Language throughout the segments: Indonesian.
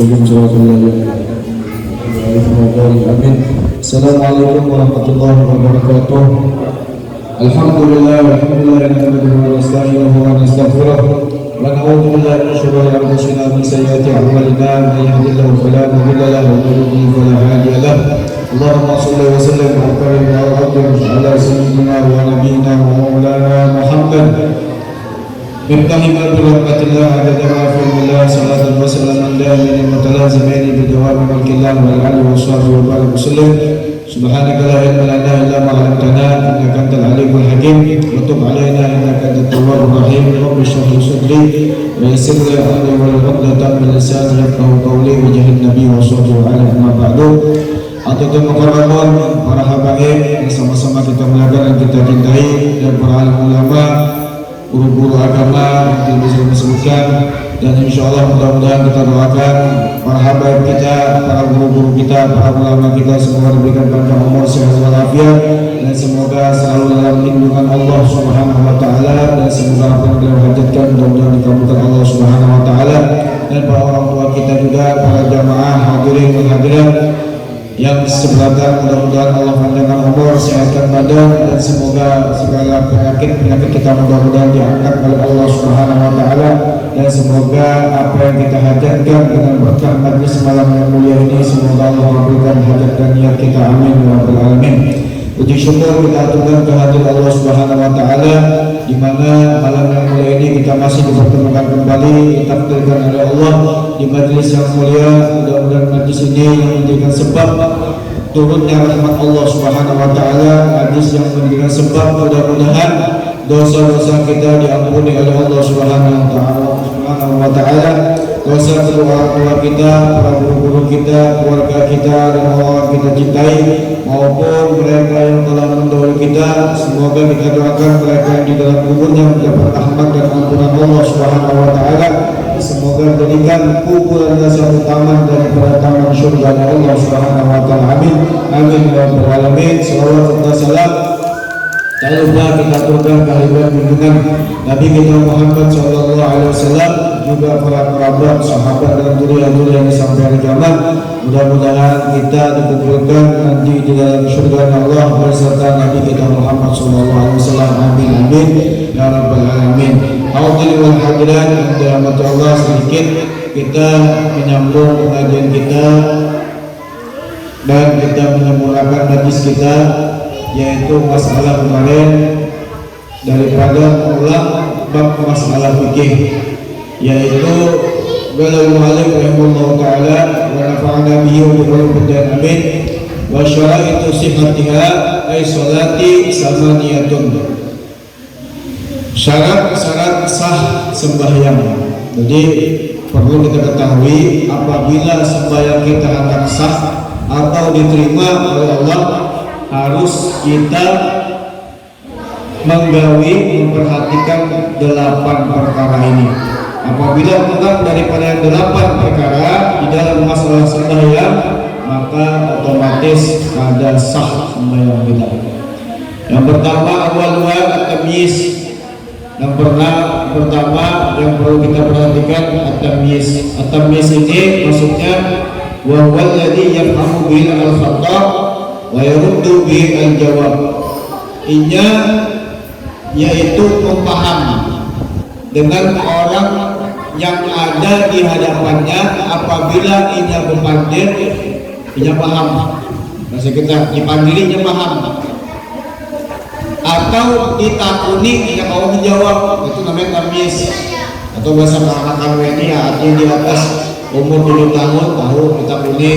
Assalamualaikum warahmatullahi wabarakatuh. Alhamdulillah nahmaduhu wa nasta'inuhu wa nastaghfiruh wa na'udzu billahi min shururi anfusina wa min sayyiati a'malina. May yahdihillahu fala mudilla lahu wa may yudlil fala hadiya lahu. Allahumma shalli wa sallim wa barik ala sayyidina wa nabiyyina wa maulana Muhammad. Bimtahiman birahmatillah adada ma'afilillah salatan wa salaman daimin mutalazimaini bidawami mulkillah wal ali wa sahbihi wa barik wasallim. Subhanaka la ilma lana illa ma 'allamtana innaka antal alimul hakim wa tub 'alaina innaka antat tawwabur rahim. Rabbi shrah li sadri wa yassir li amri wa uqdatan min lisani yafqahu qawli wa jahil nabi wa sahbihi amma ba'du. Atau mukarramun para habaib yang sama-sama kita belajar dan kita cintai, dan para alim ulama, guru-guru agama yang bisa disebutkan, dan insya Allah mudah-mudahan kita doakan para habaib kita, para guru-guru kita, para ulama kita semoga diberikan panjang umur, sehat walafiat, dan semoga selalu dalam lindungan Allah Subhanahu wa taala, dan semoga apa yang beliau hajatkan mudah-mudahan dikabulkan Allah Subhanahu wa taala. Dan para orang tua kita juga, para jamaah hadirin dan hadirat yang seberatan, mudah-mudahan Allah panjangkan umur, sehatkan badan, dan semoga segala penyakit kita mudah-mudahan diangkat oleh Allah Subhanahu wa taala, dan semoga apa yang kita hajatkan dengan berkah majlis malam yang mulia ini semoga Allah memberikan hajat dan niat kita, amin ya rabbal alamin. Puji syukur kita aturkan kehadiran Allah Subhanahu wa taala, di mana malam yang mulia ini kita masih dipertemukan kembali, ditakdirkan oleh Allah di majelis yang mulia. Mudah-mudahan majelis ini yang menjadikan sebab turunnya rahmat Allah Subhanahu wa taala, majelis yang menjadikan sebab mudah-mudahan dosa-dosa kita diampuni oleh Allah Subhanahu wa taala. Dosa kedua orang kita, para guru-guru kita, keluarga kita, dan orang kita cintai, maupun mereka yang telah mendahului kita. Semoga kita doakan mereka yang di dalam kuburnya mendapat rahmat dan ampunan Allah Subhanahu wa taala. Semoga menjadikan kuburan satu taman daripada taman surga Allah Subhanahu wa taala. Amin. Amin ya rabbal alamin. Salawat dan salam tak lupa kita aturkan kehadiran junjungan Nabi kita Muhammad sallallahu alaihi wasallam, juga para kerabat, sahabat, dan durian-durian yang sampai hari kiamat. Mudah-mudahan kita dikumpulkan nanti di dalam surga Allah beserta Nabi kita Muhammad sallallahu alaihi wasallam. Amin amin ya rabbal alamin. Hadirin wal hadirat yang dirahmati Allah, sedikit kita menyambung pengajian kita dan kita menyempurnakan majlis kita, yaitu masalah kemarin daripada ulang bab masalah fikih, yaitu beliau mu'alif rahimahullah ta'ala wa nafa'ana bihi wa bi'ulum dan amin wa syara'itu sihatiha ay salati samaniyatun, syarat-syarat sah sembahyang. Jadi perlu kita ketahui, apabila sembahyang kita akan sah atau diterima oleh Allah, harus kita memperhatikan 8 perkara ini. Apabila kurang daripada 8 perkara di dalam masalah sembahyang, maka otomatis ada sah sembahyang kita. Yang pertama, awalnya at-tamyiz. Yang pertama yang perlu kita perhatikan at-tamyiz. At-tamyiz ini maksudnya wa huwa alladhi yafhamu bil al-khata' wa yaruddu bi al-jawab. Inya yaitu memahami dengan orang yang ada di hadapannya. Apabila inya berpandir, inya paham. Maksud kita dipandiri, inya paham. Atau ditakuni, inya mau menjawab. Itu namanya tamyiz. Atau bahasa anak-anak ini ya, artinya di atas umur 7 tahun tahu ditakuni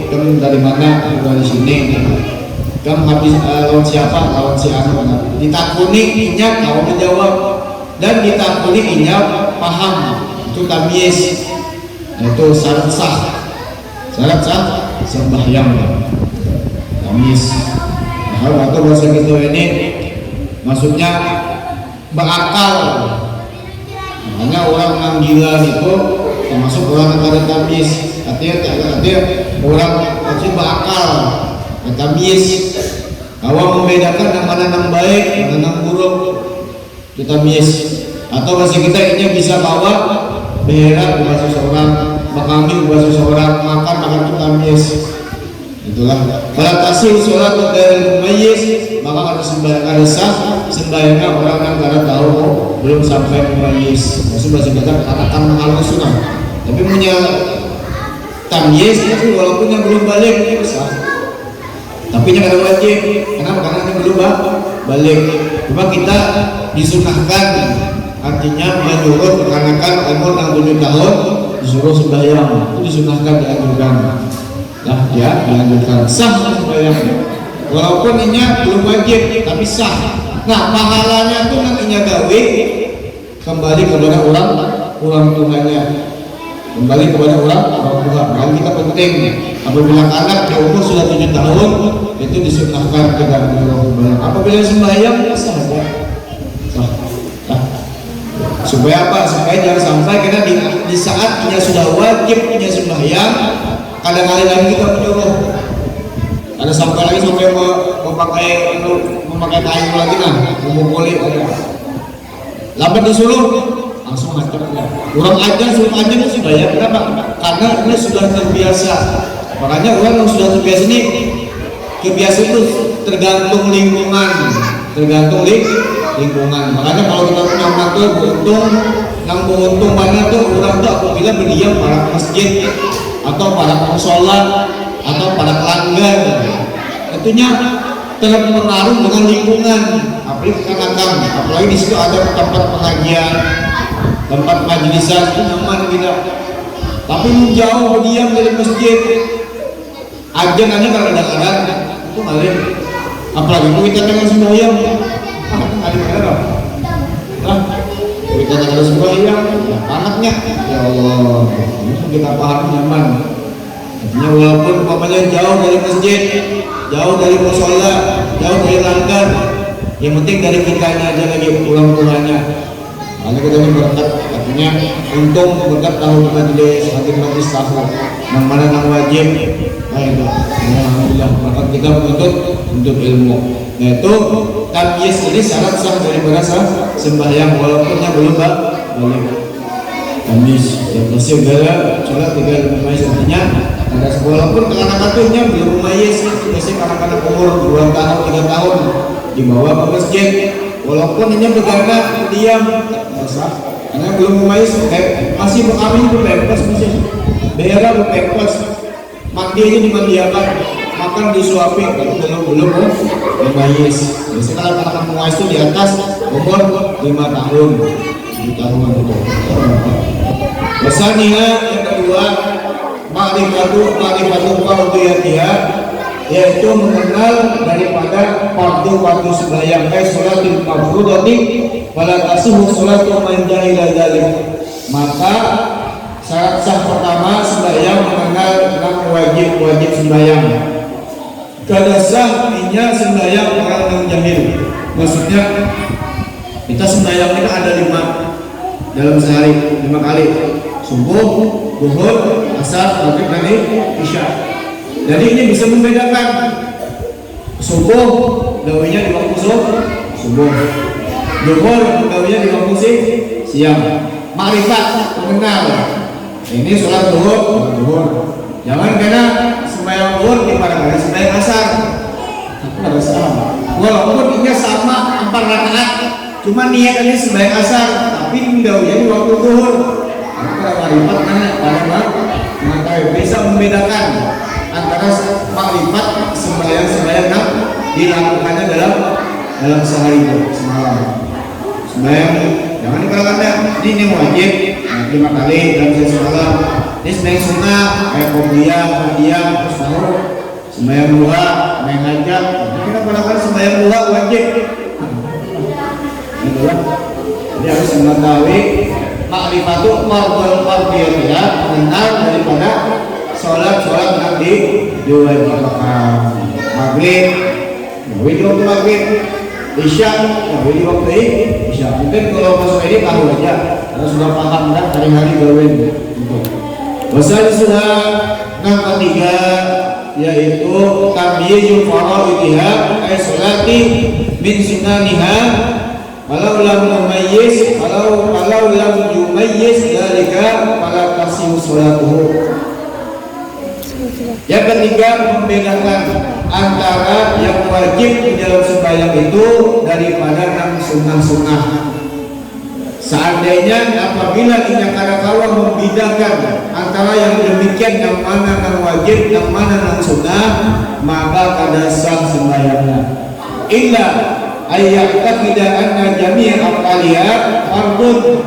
kan dari mana, dari sini. Kan habis lawan siapa, lawan si anu. Ditakuni inya mau menjawab, dan ditakuni inya paham. Itu tamyiz. Itu syarat sah. Syarat sah sembahyang. Tamyiz. Nah, atau bahasa kita ini maksudnya berakal. Makanya orang yang gila itu termasuk orang yang ada tamyiz. Artinya orang masih berakal. Tamyiz. Kalau membedakan yang mana yang baik, mana yang buruk, itu tamyiz. Atau bahasa kita ini bisa bawa berak bahasa seorang mengambil bahasa seorang makan itu tamyiz. Itulah kalau tasih sholat dari mumayyiz, maka ada sembahyang ada sah sembahyangnya orang yang karena tahu belum sampai mumayyiz. Maksud bahasa kata akan mengalami sunnah, tapi punya tamyiz itu walaupun yang belum balik sah, tapi yang ada wajib. Kenapa? Karena yang belum balik. Cuma kita disunahkan, artinya menyuruh kekanak-kanak umur 67 tahun disuruh sembahyang, itu disunahkan, dianjurkan. Nah, ya dilanjutkan sah sembahyang walaupun ini belum wajib tapi sah. Nah, pahalanya tuh nantinya gawe kembali kepada orang tuanya, kembali kepada orang tua. Kan kita penting apabila anak di umur sudah 7 tahun itu disunahkan kita sembahyang. Apabila sembahyang sah ya, sah. Supaya apa? Supaya jangan sampai kita di saat kita sudah wajib punya sembahyang kadang-kadang lagi kita menyuruh, ada sampai memakai kayu lagi memukuli, lambat disuruh langsung macam orang aja suruh aja itu sudah ya. Kenapa? Karena ini sudah terbiasa. Makanya orang yang sudah terbiasa ini, kebiasaan itu tergantung lingkungan, Makanya kalau kita punya mantu beruntung mana tuh orang tuh apabila berdiam para masjid atau para musola atau para pelanggan, tentunya terpengaruh dengan lingkungan. Apalagi di situ ada tempat pengajian, tempat majlisan, itu nyaman kita. Tapi jauh berdiam dari masjid, ajan aja kadang-kadang itu ngalir. Apalagi kita dengan sembahyang, kita dengan sembahyang, anaknya, ya Allah, kita paham nyaman. Artinya walaupun umpamanya jauh dari masjid, jauh dari musola, jauh dari langgar, yang penting dari kitanya aja lagi pulang pulangnya. Karena kita ini berkat, artinya untung berkat tahun majelis, majelis tahun, yang mana yang wajib. Nah itu, alhamdulillah, maka kita untuk ilmu. Yaitu tamyiz ini syarat sah daripada sembahyang walaupun yang belum balik. Tamyiz yang masih udara sholat tinggal mumayyiz, artinya ada walaupun anak-anaknya belum mumayyiz, biasanya anak-anak umur 2 tahun 3 tahun dibawa ke masjid, walaupun ini berganda diam sah, karena belum mumayyiz, masih mengambil berpempas, masih daerah berpempas, mandi aja dimandiakan, makan disuapin, kalau belum mumayyiz. Biasanya kalau anak-anak mumayyiz itu di atas umur 5 tahun, 7 tahun itu. Besarnya yang kedua, ma'rifatu fardiyatiha, yaitu mengenal daripada fardu sembahyang. Sholatul mafrudati fala tasihhu sholatu man jahila dzalik. Maka syarat sah pertama sembahyang mengenal tentang wajib sembahyang. Kada sahnya sembahyang orang yang jahil. Maksudnya kita sembahyang ini ada 5 dalam sehari, 5 kali. Subuh, zuhur, asar, maghrib, dan isya. Jadi ini bisa membedakan. Subuh gawinya di waktu subuh, zuhur gawinya di waktu siang. Makrifat mengenal. Ini sholat zuhur. Jangan kena sembahyang zuhur di pada kali sembahyang asar. Itu harus sama. Walaupun ini sama 4 rakaat, cuma niatnya sembahyang asar, tapi gawinya di waktu zuhur. Makrifat karena bisa membedakan antara makrifat sembahyang yang dilakukannya dalam sehari semalam. Sembahyang jangan dikalahkan, ini wajib 5 kali dalam semalam. Ini sembahyang sunnah kayak qobliyah, terus tahu sembahyang duha, sembahyang hajat. Kita kadang-kadang sembahyang duha wajib. Itulah. Jadi harus mengetahui makrifatu fardiyatiha, mengenal daripada sholat yang diwajibkan. Maghrib, gawe di waktu maghrib, isya, gawe di waktu isya. Mungkin kalau masuk ini tahu aja, karena sudah paham kan hari-hari gawe. Pasal sudah yang ketiga yaitu tamyizul faraidha ay sholati min sunaniha Walau lam yumayyiz dzalika fala tasihu salatuhu. Yang ketiga, membedakan antara yang wajib di dalam sembahyang itu daripada yang sunnah-sunnah. Seandainya apabila kadang-kala membedakan antara yang demikian, yang mana yang wajib, yang mana yang sunnah, maka kada sah sembahyangnya. Illa ayyaqtaqida anna jami' al-aliyat fardun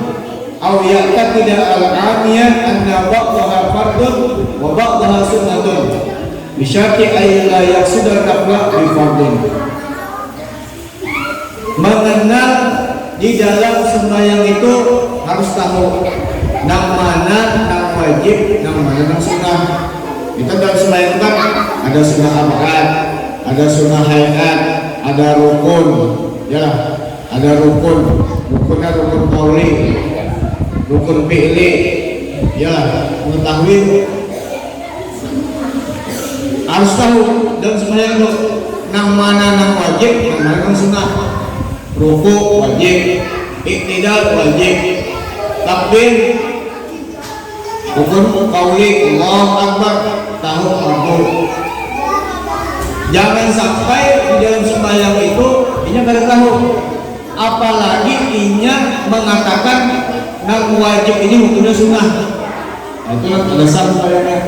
aw yaqtaqida al-amiyat anna ba'daha fardun wa ba'daha sunnatun bi syarti ay la yaqsida al-nafla bi fardin. Mengenal di dalam sembahyang itu harus tahu yang mana yang wajib, yang mana yang sunnah. Kita dalam sembahyang kan ada sunnah abad, ada sunnah hayat, ada rukun, ya, ada rukunnya rukun qauli, rukun fi'li, ya, mengetahui harus tahu dalam sembahyang itu yang mana yang wajib, yang mana yang sunnah. Ruku wajib, iktidal wajib, takbir rukun qauli, Allahu Akbar, tahu fardu. Jangan sampai di dalam sembahyang itu inya kada tahu, apalagi inya mengatakan yang wajib ini hukumnya sunnah. Itu ada sah sembahyangnya.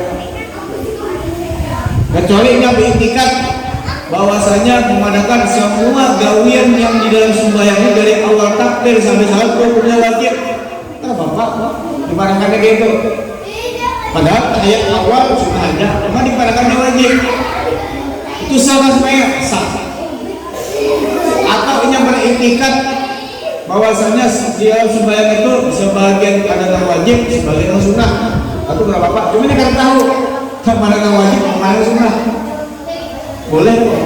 Kecuali inya beriktikad bahwasanya mengadakan semua gawian yang di dalam sembahyang ini dari awal takbir sampai salat hukumnya wajib. Bapak dipadangkannya gitu. Padahal ayat awal sunnah aja, cuma dipadangkannya wajib. Itu salah sembahyang, sah. Atau yang beriktikad bahwasanya di dalam sembahyang itu sebagian ada yang wajib, sebagian yang sunnah. Atau berapa Pak? Cuma ini kan tahu mana yang wajib, mana yang sunnah. Boleh kok.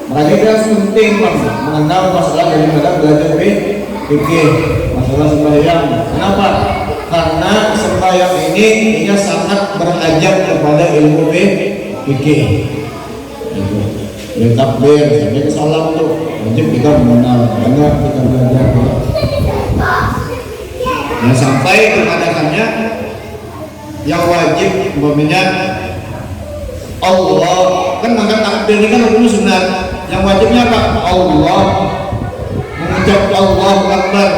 Makanya kita harus penting mengenal masalah daripada belajar fikih, masalah sembahyang. Kenapa? Karena sembahyang ini sangat berhajat kepada ilmu fikih. Itu. Ya takbir, sampai salam tuh wajib kita mengenal, banyak kita belajar. Ya sampai keadaannya yang wajib umpamanya Allah kan mengangkat takbir ini kan hukum sunat. Yang wajibnya apa? Allah, mengucap Allahu Akbar,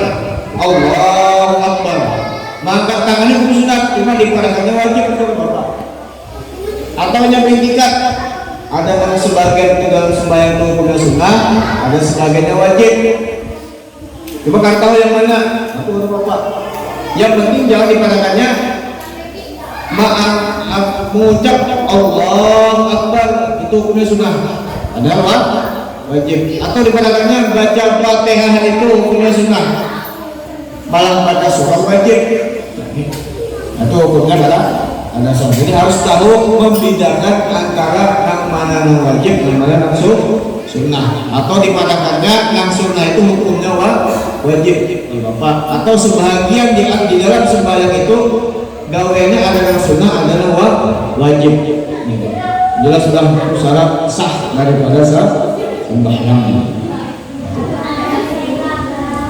Allahu Akbar. Mengangkat tangannya hukum sunat, cuma dikatakannya wajib untuk Bapak. Atau yang beriktikad ada yang sebagian di dalam sembahyang itu hukumnya sunnah, ada sebagiannya wajib. Coba kalian tahu yang mana? Aku kata Bapak. Yang penting jangan dikatakannya mengucap Allah Akbar itu hukumnya sunnah, ada apa? Wajib. Atau dikatakannya baca Fatihah itu hukumnya sunnah, malah baca surah wajib. Itu hukumnya adalah ada sunnah. Jadi harus tahu membedakan antara yang mana yang wajib, yang mana yang sunnah. Atau dikatakannya yang sunnah itu hukumnya wajib, Bapak. Atau sebagian di dalam sembahyang itu gaweannya ada yang sunnah, ada yang wajib. Jelas sudah syarat sah daripada sembahyang.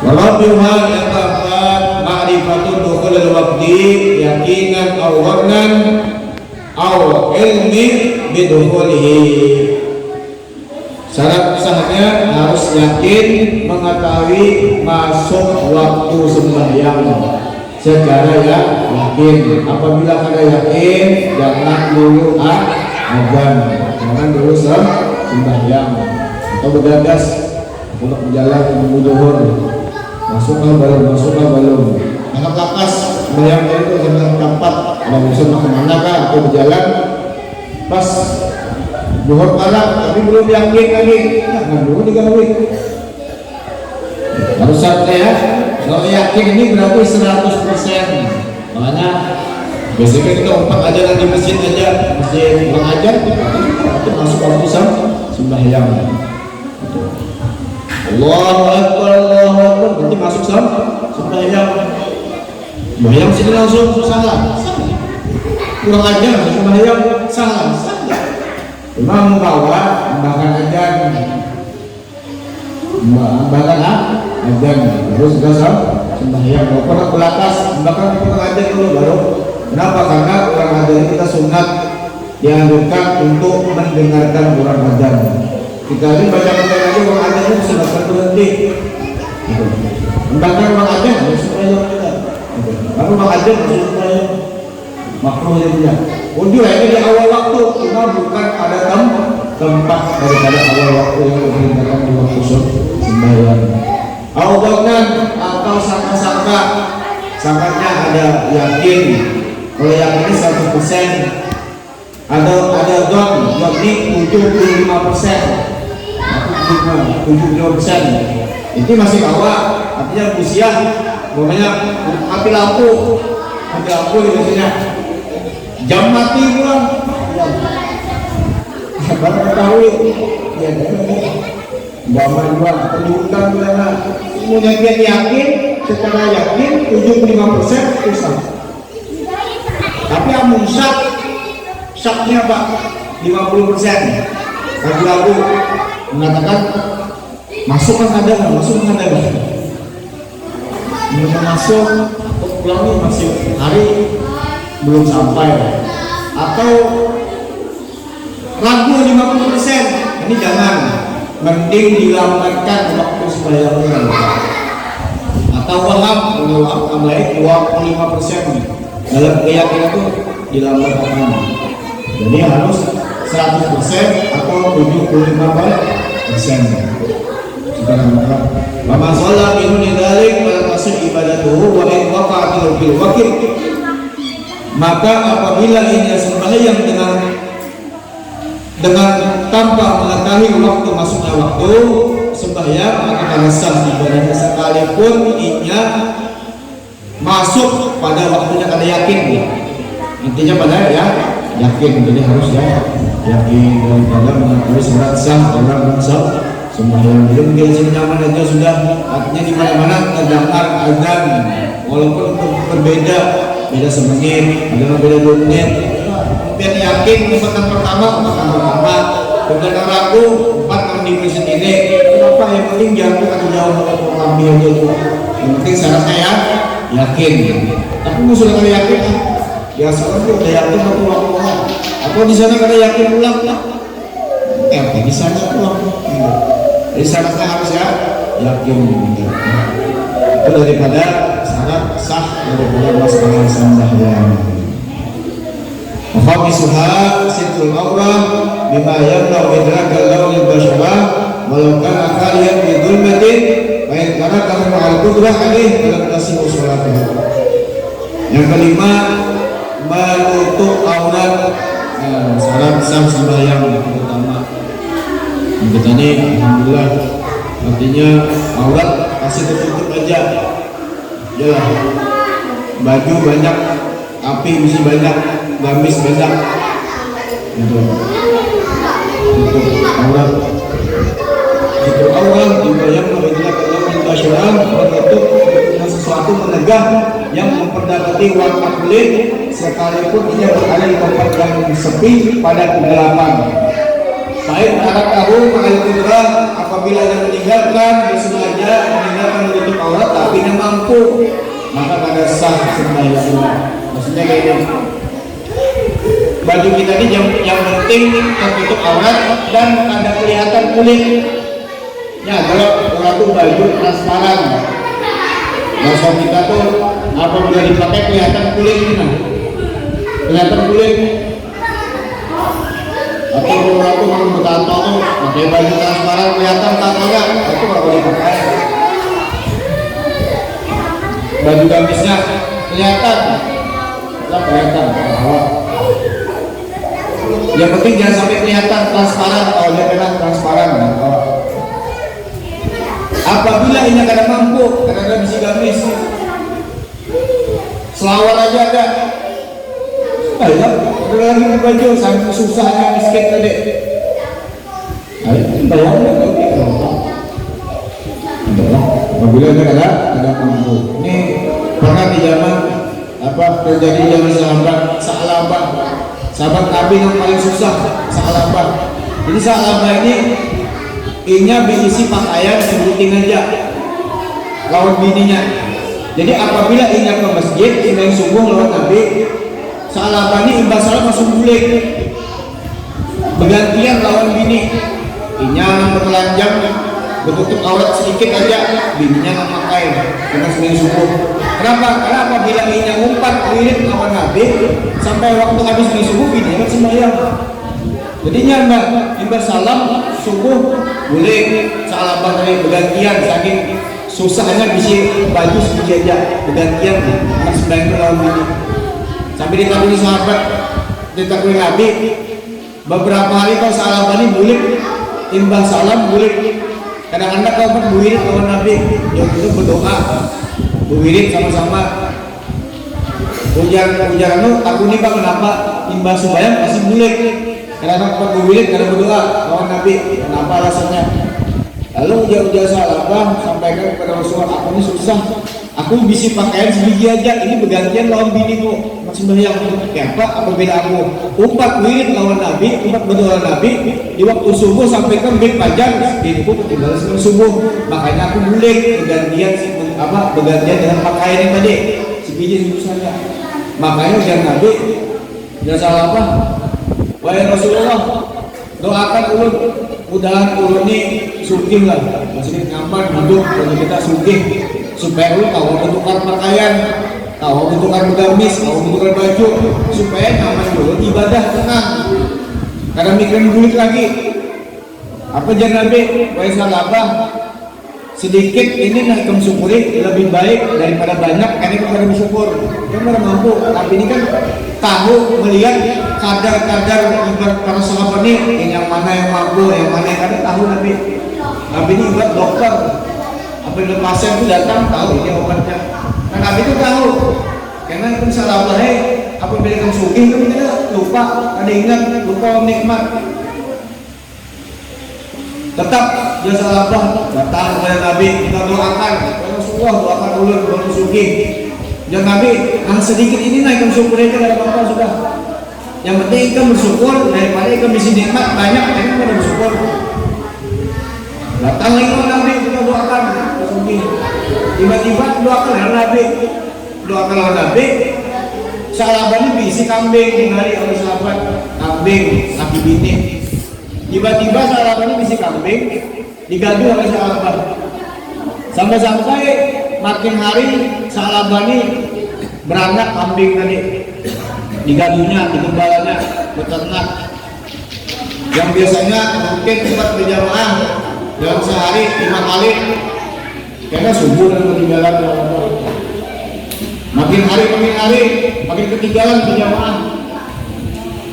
Walaupun yang keempat, ma'rifatul dukhulil waqti yakinan aw warnan aw ilmi bidukhulihi. Syarat sahnya harus yakin mengetahui masuk waktu sembahyang secara yakin. Apabila kada yakin, jangan dulu azan, jangan dulu sembahyang atau bergagas untuk berjalan menuju zuhur. Masuklah belum. Anak lapas sembahyang itu jangan tempat ada musuh mau kemana kan atau berjalan pas zuhur malam tapi belum yakin lagi, jangan dulu digawe. Harus syaratnya ya. Kalau yakin ini berarti 100%. Makanya biasanya kita umpat aja di masjid kurang ajar itu masuk waktu sembahyang. Allahu Akbar, berarti masuk sembahyang. Sembahyang sini langsung salah. Kurang ajar sembahyang salah. Cuma membawa bahkan ajar bahkan adzan terus sembahyang pokoknya belakas bahkan kita adzan dulu baru. Kenapa? Karena orang adzan kita sunat dianjurkan untuk mendengarkan orang adzan. Kita ini baca Quran aja orang adzan itu sudah berhenti. Bahkan orang adzan harus sembahyang juga. Baru orang adzan harus sembahyang. Makruh dia. Unjuk ini di awal waktu, cuma bukan pada tempat daripada awal waktu yang diperintahkan di waktu sembahyang. Awalnya atau sangka-sangka, sangkanya ada yakin. Kalau yakin 100%, ada don, yakni 75%, 75%. Itu masih awal, artinya usia, pokoknya mati lampu di biasanya. Jam mati pulang, baru ketahui, ya bawa pendidikan bulan. Kemudian dia yakin, secara yakin 75% usah. Tapi amun syaknya Pak 50%. Ragu-ragu mengatakan masuk kan ada nggak? Masuk kan ada. Belum masuk, pulangnya masih hari belum sampai, atau ragu 50%, ini jangan, mending dilambatkan waktu sembahyang, atau waham mulai 25% dalam keyakinan itu dilambatkan, jadi harus 100% atau 75%. Sekarang maka sholat ini dalik pada masuk ibadatuhu wa in waqa'atil fil waqit. Maka apabila ia sembahyang dengan tanpa mengetahui waktu masuknya waktu sembahyang, maka akan sah ibadahnya sekalipun ia masuk pada waktunya kada yakin. Intinya pada ya yakin, jadi harus ya yakin daripada mengetahui syarat sah orang sembahyang. Belum dia nyaman aja sudah, artinya di mana-mana terdengar azan walaupun berbeda semenit, ada beda 2 menit. Biar yakin kesempatan pertama, bukan ragu 4 di mesin ini. Kenapa? Yang penting jangan atau jauh mengambil aja dulu. Yang penting syaratnya ya yakin. Tapi sudah kali yakin, ya salah tuh udah yakin atau pulang. Atau di sana kada yakin pulang lah. Di sana pulang. Jadi syaratnya harus ya yakin. Itu daripada syarat sah daripada masalah sembahyang. Mafaqisuha situl awram bima yamna'u idrakal lawnil basyarah walau kana khaliyan bi dhulmatin wa in kana kamu al-qudrah alaih dalam nasihu salatuh. Yang kelima, menutup aurat. Syarat sah sembahyang yang pertama. Yang kita ini alhamdulillah artinya aurat kasih tertutup aja. Ya, baju banyak, api mesti banyak, gamis banyak, untuk aurat. Itu aurat juga yang memberikan kelembagaan menutup sesuatu menegah yang memperdapati warna kulit sekalipun ia berada di tempat yang sepi pada kegelapan. Baik anak tahu mengalir apabila yang meninggalkan disengaja meninggalkan menutup aurat tapi yang mampu, maka pada sah sembahyangnya. Maksudnya kayak ini, baju kita ini yang penting tertutup aurat dan ada kelihatan kulit. Ya kalau itu baju transparan, bahasa kita tuh apabila dipakai kelihatan kulit ini, kelihatan kulit. Atau kalau itu mau bertato pakai baju transparan kelihatan tatonya, itu nggak boleh pakai. Baju gamisnya kelihatan, nggak kelihatan. Yang penting jangan sampai kelihatan transparan. Kalau dia memang transparan, apabila ini kada mampu, karena bisa gamis, selawar aja ada. Banyak, ada lagi baju sampai susahnya miskin tadi. Ayo, bayangkan apabila ada mampu. Ini pernah di zaman terjadi zaman sahabat Nabi yang paling susah sahabat. Jadi sahabat ini I-nya berisi pakaian, sebutin aja lawan bininya. Jadi apabila I-nya ke masjid, sembahyang subuh lawan Nabi, Sa'labani imbas salam langsung bulik, bergantian lawan bini. I-nya bertelanjang, bertutup aurat sedikit aja, bininya nggak pakai karena sembahyang subuh. Kenapa? Karena apabila I-nya umpat wirid lawan Nabi, sampai waktu habis sembahyang subuh, bininya kan sembahyang. Jadinya mbak imbas salam subuh boleh Sa'labah tadi bergantian, saking susahnya bisi baju sedikit aja bergantian anak sembahyang lawan bini. Sampai ditakuni sahabat, ditakuni Nabi, beberapa hari kalau Sa'labah ini bulik imbas salam bulik. Kadang-kadang kau berwirid lawan Nabi, yang itu berdoa berwirid sama-sama. Ujar aku nih bang, kenapa imbas sembahyang masih bulik? Karena aku berwirid, karena berdoa lawan Nabi, kenapa alasannya? Lalu ujar Sa'labah sampaikan kepada Rasulullah, aku ini susah, aku bisa pakaian sebiji aja, ini bergantian lawan bini ku sembahyang. Kenapa? Apabila aku umpat wirid lawan Nabi, umpat berdoa Nabi di waktu subuh sampai ke bid fajar, bini ku ketinggalan sebelum subuh, makanya aku bulik bergantian dengan pakaian yang tadi sebiji susahnya. Makanya ujar Nabi, ujar Sa'labah, wahai Rasulullah, doakan ulun, mudahan ulun ini sugih lah, maksudnya nyaman hidup kalau kita sugih, supaya ulun tahu bertukar pakaian, tahu bertukar gamis, tahu bertukar baju, supaya nyaman dulu ibadah tenang. Karena mikirin duit lagi. Apa jangan Nabi, wahai Sa'labah, sedikit ini nak syukuri lebih baik daripada banyak, karena kita bersyukur. Kita mana mampu, tapi ini kan tahu melihat kadar-kadar ibarat para sahabat ini, yang mana yang mampu, yang mana yang kadar tahu Nabi. Nabi ini ibarat dokter. Apabila pasien itu datang tahu ini obatnya. Nah Nabi itu tahu, karena itu Sa'labah apabila kamu sugih kamu tidak lupa, ada ingat lupa nikmat. Tetap dia Sa'labah datang kepada Nabi, kita doakan, Rasulullah doakan ulun waktu sugih. Dan Nabi, yang sedikit ini naik syukur aja, tidak apa-apa sudah. Yang penting ikan bersyukur daripada ikan bisa nikmat banyak, ikan pada bersyukur. Datang lagi Nabi, kita doakan sugih. Tiba-tiba doakan Nabi, Nabi. Sa'labah ini bisi kambing tinggali oleh sahabat, kambing laki bini. Tiba-tiba Sa'labah ini bisi kambing digaduh oleh Sa'labah. Sampai-sampai makin hari Sa'labah ini beranak kambing tadi, digaduhnya, digembalanya, beternak. Yang biasanya mungkin tempat berjamaah dalam sehari 5 kali, karena subuh dan ketinggalan. Makin hari makin ketinggalan berjamaah.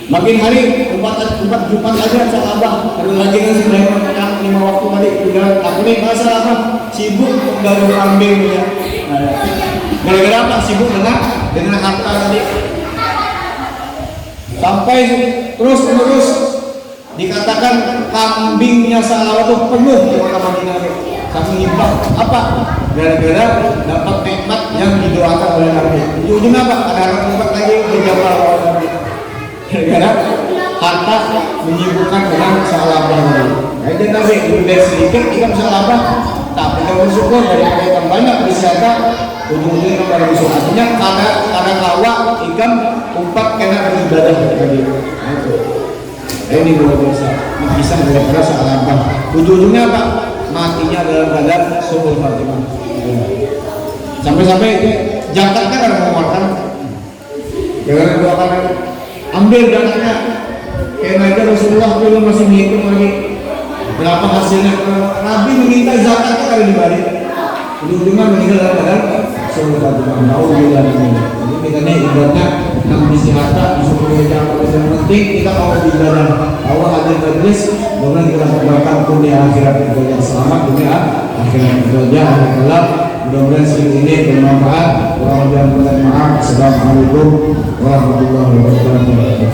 Makin hari empat Jumat aja Sa'labah, ada lagi kan sembahyang 5 waktu tadi udah aku nih bahasa apa sibuk gaduh kambing ya. Gara-gara apa? Sibuk dengan harta tadi. Sampai terus menerus dikatakan kambingnya Sa'labah itu penuh di kota Madinah. Saking nyimpang apa? Gara-gara dapat nikmat yang didoakan oleh Nabi. Ujungnya apa? Ada tempat lagi berjamaah oleh Nabi. Gara-gara harta menyibukkan dengan Sa'labah. Jadi Nabi lebih sedikit ikan Sa'labah, tapi kalau bersyukur daripada ikan banyak wisata, ujung-ujungnya pada bersyukur. Artinya karena kawa ikan umpat kena beribadah tadi. Ini luar biasa. Ini kisah daripada Sa'labah. Ujung-ujungnya apa? Matinya dalam keadaan suhul Fatimah. Sampai-sampai jakatnya kan mengeluarkan. Jangan doakan ambil jakatnya. Kayak Rasulullah dulu masih menghitung lagi berapa hasilnya. Nabi meminta zakatnya kali dibalik. Ujung-ujungnya meninggal dalam keadaan suhul Fatimah. Alhamdulillah. Jadi kita ini ibaratnya yang misi harta disuruh kerja yang penting kita mau beribadah. Allah hadir majlis, mudah-mudahan kita mendapatkan dunia akhirat yang selamat, dunia akhirat yang kelak. Mudah-mudahan sedikit ini bermanfaat. Kurang lebih mohon maaf. Assalamualaikum warahmatullahi wabarakatuh.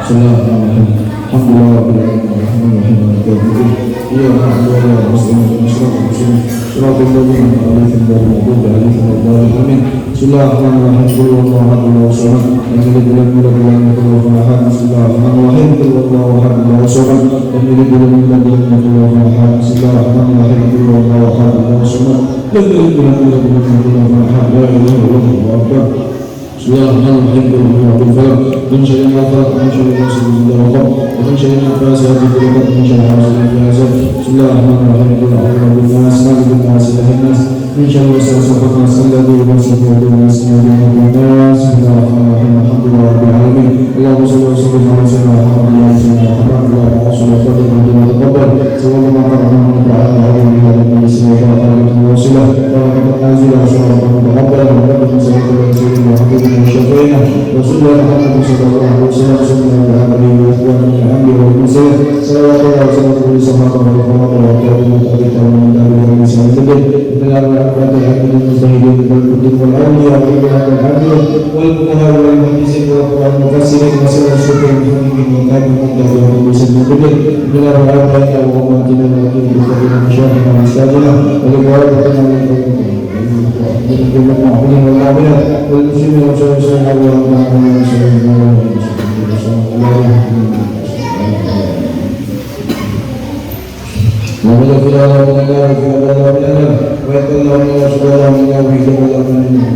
Assalamualaikum. Alhamdulillah rabbil alamin arrahmanir rahim maliki yaumiddin iyyaka na'budu wa iyyaka nasta'in shiratal ladzina an'amta 'alaihim ghairil maghdubi 'alaihim waladdallin amin. Bismillahirrahmanirrahim. Qul huwallahu ahad Allahu samad lam yalid wa lam yulad wa lam yakul lahu kufuwan ahad. Bismillahirrahmanirrahim. Qul huwallahu ahad Allahu samad lam yalid wa lam yulad wa lam yakul lahu kufuwan ahad. Bismillahirrahmanirrahim. Qul huwallahu ahad Allahu samad lam yalid wa lam yulad wa lam yakul lahu kufuwan ahad. La ilaha illallah Allahu akbar. Bismillahirrahmanirrahim. Qul huwallahu ahad min syarri ma khalaq min syarri ghasiqin idza waqab wa min syarri nafasati fil 'uqad min syarri hasidin idza hasad. Bismillahirrahmanirrahim. Qul a'udzu birabbin nas malikin nas ilahin nas min syarri waswasil khannas alladzi yuwaswisu fi sudurin nas min syarri nas. Bismillahirrahmanirrahim. Alhamdulillahi rabbil alamin. Allahumma shalli wa sallim ala sayyidina Muhammad wa ala sayyidina Muhammad wa ala alihi wa sahbihi wa taqabbal sallallahu alaihi wa ta'ala alaihi wa alihi wa sahbihi wa sallam wa nazila sallallahu alaihi wa taqabbal wa rabbi sallallahu wa habibina wa syafiina rasulullah Muhammad sallallahu alaihi wa sallam sallallahu alaihi wa sallam min amri wa muslim sallallahu alaihi wa sallam wa sahabatu wa tabi'in wa tabi'in wa sallam dengan al-fatihah lil mustahidin wal qutub wal awliya wa al hadith wal fuqaha wal muhaddisin wal mufassirin wa sallallahu alaihi wa sallam wa muslimin dengan al-fatihah wa mu'minina wa mu'minina wa syahidina wa sajidina wa liqa'atina والمؤمنين والمؤمنات والمسلمين والمسلمين ومن الخلال من الله في أبدا من الله ويتولى من الله سبحانه من الله في جمال أمانه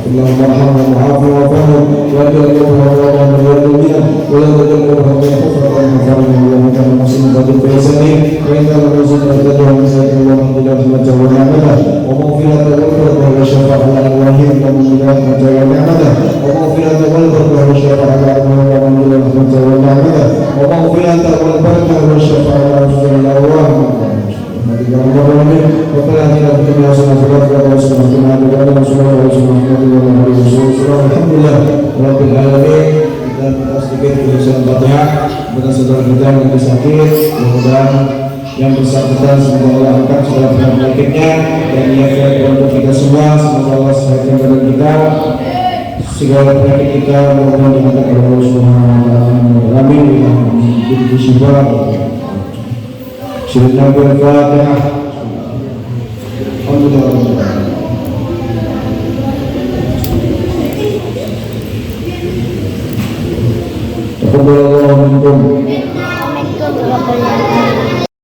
اللهم ارحمنا وعافنا وعافنا واجعل قبرنا وراءنا من يدنا ولا تجعل قبرنا من حفرة ومفرنا اللهم كان مسلما بالفيسانين وإن كان مسلما فلله من سيد الله من رحمته ونعمته ومغفرة والبركة والشفاعة على الله ومن رحمته ونعمته ومغفرة والبركة والشفاعة على الله ومن رحمته ونعمته ومغفرة والبركة والشفاعة على الله Alhamdulillah rabbil alamin. Dan sedikit tulisan Fatihah kepada saudara kita yang lagi sakit, mudah-mudahan yang bersangkutan semoga Allah angkat segala penyakitnya dan ia untuk kita semua. Semoga Allah sehatkan badan kita, segala penyakit kita mohon diangkat oleh Allah Subhanahu wa taala. Amin. Bismillahirrahmanirrahim. Alhamdulillah.